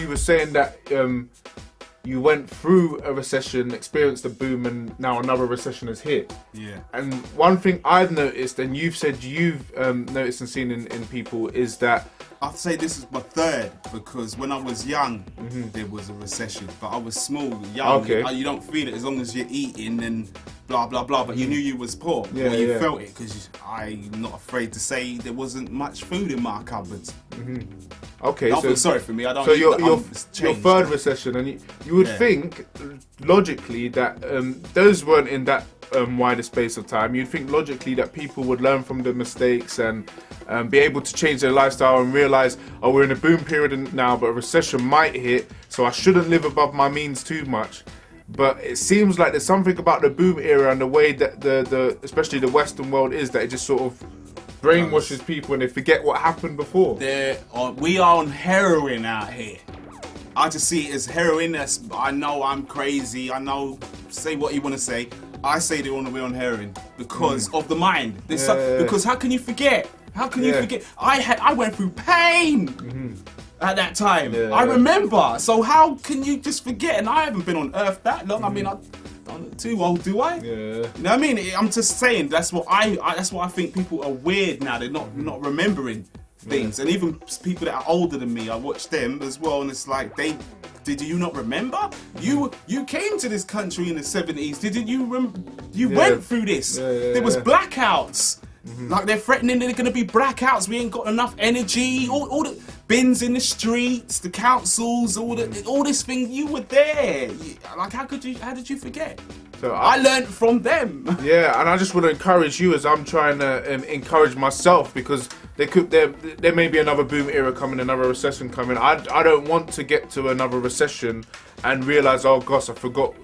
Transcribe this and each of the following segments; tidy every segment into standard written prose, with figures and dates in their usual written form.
you were saying that you went through a recession, experienced a boom, and now another recession has hit. Yeah. And one thing I've noticed, and you've said you've noticed and seen in people, is that I'd say this is my third, because when I was young, there was a recession, but I was small, young. Okay. You don't feel it as long as you're eating and blah, blah, blah, but you knew you was poor, Yeah, or you yeah. felt it, because I'm not afraid to say there wasn't much food in my cupboards. okay, Don't so feel sorry for me, I don't so eat your it's your changed. third recession, and you would Yeah. think logically that those weren't in that wider space of time. You'd think logically that people would learn from the mistakes and be able to change their lifestyle and realize, oh, we're in a boom period now, but a recession might hit, so I shouldn't live above my means too much. But it seems like there's something about the boom era and the way that the especially the Western world is, that it just sort of brainwashes people and they forget what happened before. We are on heroin out here. I just see it as heroin. I know I'm crazy. I know, say what you want to say. I say they want to be on heroin because of the mind. Because how can you forget? How can you forget? I went through pain at that time. Yeah. I remember. So how can you just forget? And I haven't been on Earth that long. I mean, I'm not too old, do I? Yeah. You know what I mean? I'm just saying. That's what I think people are weird now. They're not remembering things. And even people that are older than me, I watch them as well, and it's like did you not remember? You came to this country in the 70s. Didn't you you went through this? There was blackouts. Like they're threatening they're gonna be blackouts. We ain't got enough energy. All the bins in the streets, the councils, all this thing. You were there. Like how did you forget? So I learned from them. Yeah, and I just want to encourage you as I'm trying to encourage myself, because there may be another boom era coming, another recession coming. I don't want to get to another recession and realize, oh gosh, I forgot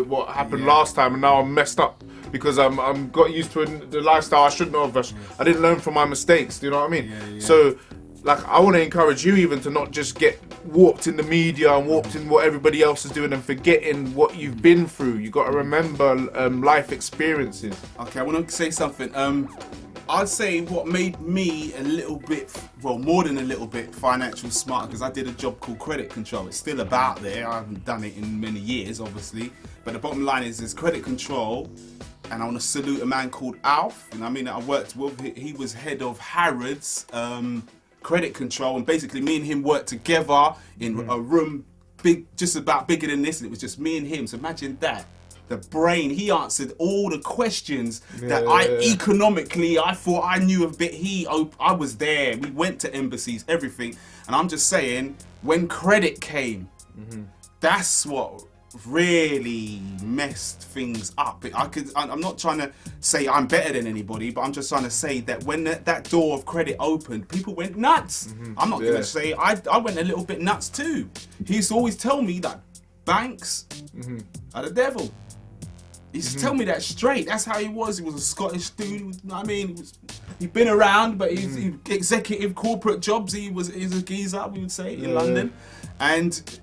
what happened last time, and now I'm messed up because I'm got used to the lifestyle I shouldn't have. I didn't learn from my mistakes. Do you know what I mean? Yeah. So, like, I want to encourage you even to not just get warped in the media and warped in what everybody else is doing and forgetting what you've been through. You got to remember life experiences. Okay, I want to say something. I'd say what made me a little bit, well, more than a little bit financial smart, because I did a job called credit control. It's still about there. I haven't done it in many years, obviously. But the bottom line is credit control. And I want to salute a man called Alf. You know what I mean? I worked with, he was head of Harrods credit control. And basically me and him worked together in a room just about bigger than this. And it was just me and him. So imagine that. The brain, he answered all the questions that economically, I thought I knew a bit. I was there. We went to embassies, everything. And I'm just saying, when credit came, that's what really messed things up. I'm not trying to say I'm better than anybody, but I'm just trying to say that when that door of credit opened, people went nuts. I'm not gonna say I went a little bit nuts too. He used to always tell me that banks are the devil. He used to tell me that straight. That's how he was. He was a Scottish dude. You know what I mean, he'd been around, but he's executive corporate jobs. He's a geezer, we would say, in London, and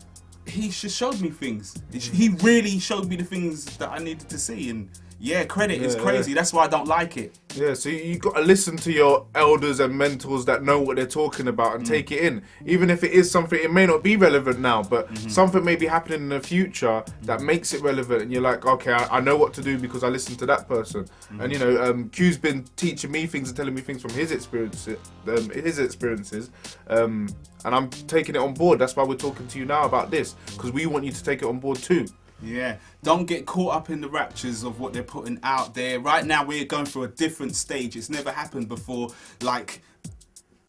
he just showed me things. He really showed me the things that I needed to see. And yeah, credit is crazy. That's why I don't like it. Yeah, so you got to listen to your elders and mentors that know what they're talking about and take it in. Even if it is something, it may not be relevant now, but something may be happening in the future that makes it relevant. And you're like, okay, I know what to do because I listened to that person. And you know, Q's been teaching me things and telling me things from his experiences. And I'm taking it on board. That's why we're talking to you now about this, because we want you to take it on board too. Yeah, don't get caught up in the raptures of what they're putting out there. Right now, we're going through a different stage. It's never happened before. Like,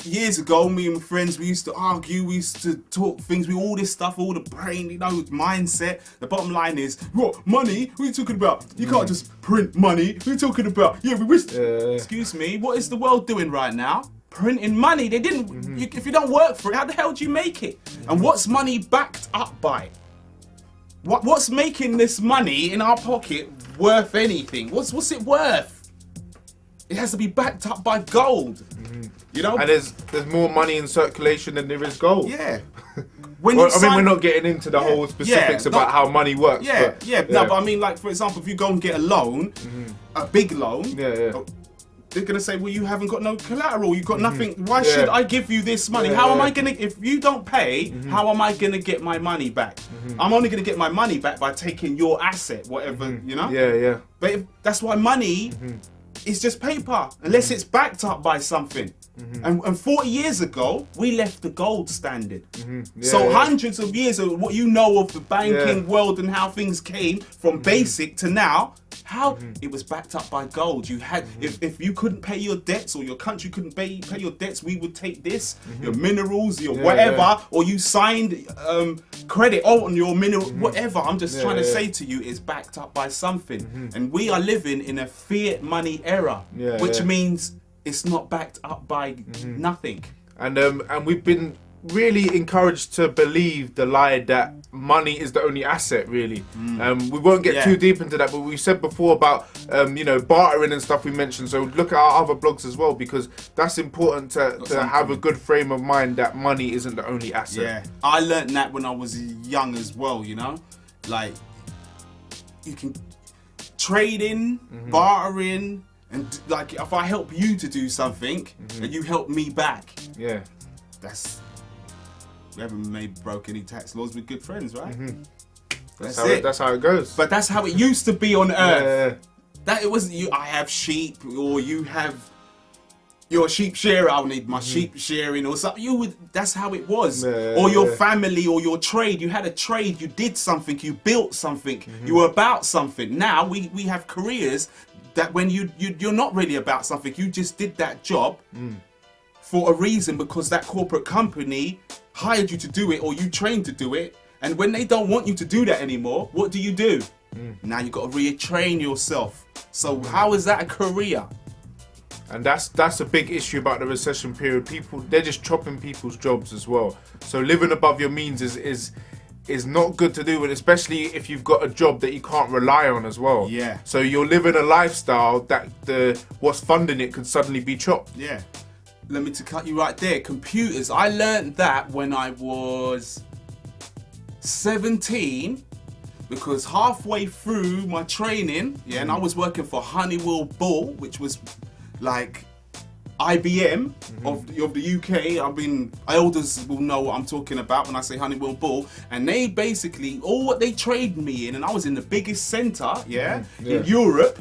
years ago, me and my friends, we used to argue, we used to talk things, with all this stuff, all the brain, you know, mindset. The bottom line is, what, money? What are you talking about? You can't just print money. What are you talking about? Yeah, we wish... Excuse me, what is the world doing right now? Printing money. They didn't... if you don't work for it, how the hell do you make it? And what's money backed up by? What's making this money in our pocket worth anything? What's it worth? It has to be backed up by gold. You know? And there's more money in circulation than there is gold. Yeah. Well, I mean, we're not getting into the whole specifics about how money works. No, but I mean, like, for example, if you go and get a loan, a big loan, they're gonna say, well, you haven't got no collateral, you've got nothing. Why should I give you this money? How am I gonna, if you don't pay, how am I gonna get my money back? I'm only gonna get my money back by taking your asset, whatever, you know? Yeah. But that's why money is just paper, unless it's backed up by something. And 40 years ago, we left the gold standard. Hundreds of years of what you know of the banking world and how things came from basic to now, how it was backed up by gold. You had, if you couldn't pay your debts, or your country couldn't pay your debts, we would take this, your minerals, your whatever, or you signed credit on your mineral, whatever. I'm just trying to say to you, it's backed up by something. And we are living in a fiat money era, which means it's not backed up by nothing. And we've been really encouraged to believe the lie that money is the only asset, really. We won't get too deep into that, but we said before about bartering and stuff we mentioned, so look at our other blogs as well, because that's important to have a good frame of mind that money isn't the only asset. I learned that when I was young as well, you know, like you can trade in, bartering, and like if I help you to do something and you help me back, that's, we haven't broke any tax laws with good friends, right? That's how it goes. But that's how it used to be on earth. That it wasn't you. I have sheep, or you have your sheep shearer. I'll need my sheep shearing or something. You would. That's how it was. Or your family, or your trade. You had a trade. You did something. You built something. You were about something. Now we have careers that when you're not really about something. You just did that job for a reason, because that corporate company hired you to do it, or you trained to do it. And when they don't want you to do that anymore, what do? Now you've got to retrain yourself. So how is that a career? And that's a big issue about the recession period. People, they're just chopping people's jobs as well. So living above your means is not good to do, and especially if you've got a job that you can't rely on as well. So you're living a lifestyle that what's funding it could suddenly be chopped. Let me to cut you right there. Computers. I learned that when I was 17, because halfway through my training, and I was working for Honeywell Bull, which was like IBM of the UK. I mean, elders will know what I'm talking about when I say Honeywell Bull. And they basically, all what they trained me in, and I was in the biggest center, in Europe,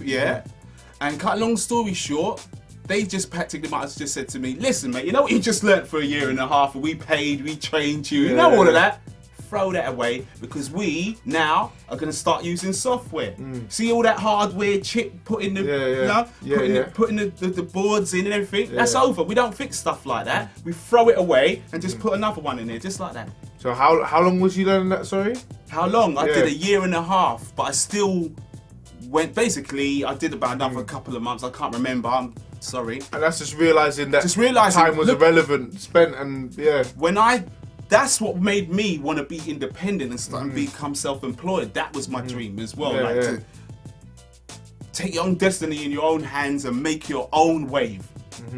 And cut a long story short, they just practically might have just said to me, listen, mate, you know what you just learnt for a year and a half, and we paid, we trained you, you know all of that? Throw that away, because we now are going to start using software. See all that hardware chip putting putting the boards in and everything? That's over. We don't fix stuff like that. We throw it away and just put another one in there, just like that. So how long was you learning that, sorry? How long? I did a year and a half, but I still went, basically, I did about another couple of months. I can't remember. I'm sorry. And that's just realizing that time was irrelevant, spent, and that's what made me want to be independent and start and become self-employed. That was my dream as well, to take your own destiny in your own hands and make your own wave.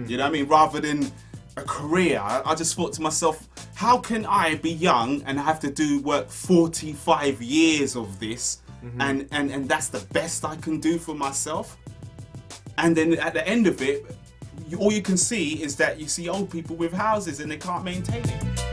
You know what I mean? Rather than a career. I just thought to myself, how can I be young and have to work 45 years of this, and that's the best I can do for myself? And then at the end of it, all you can see is that you see old people with houses and they can't maintain it.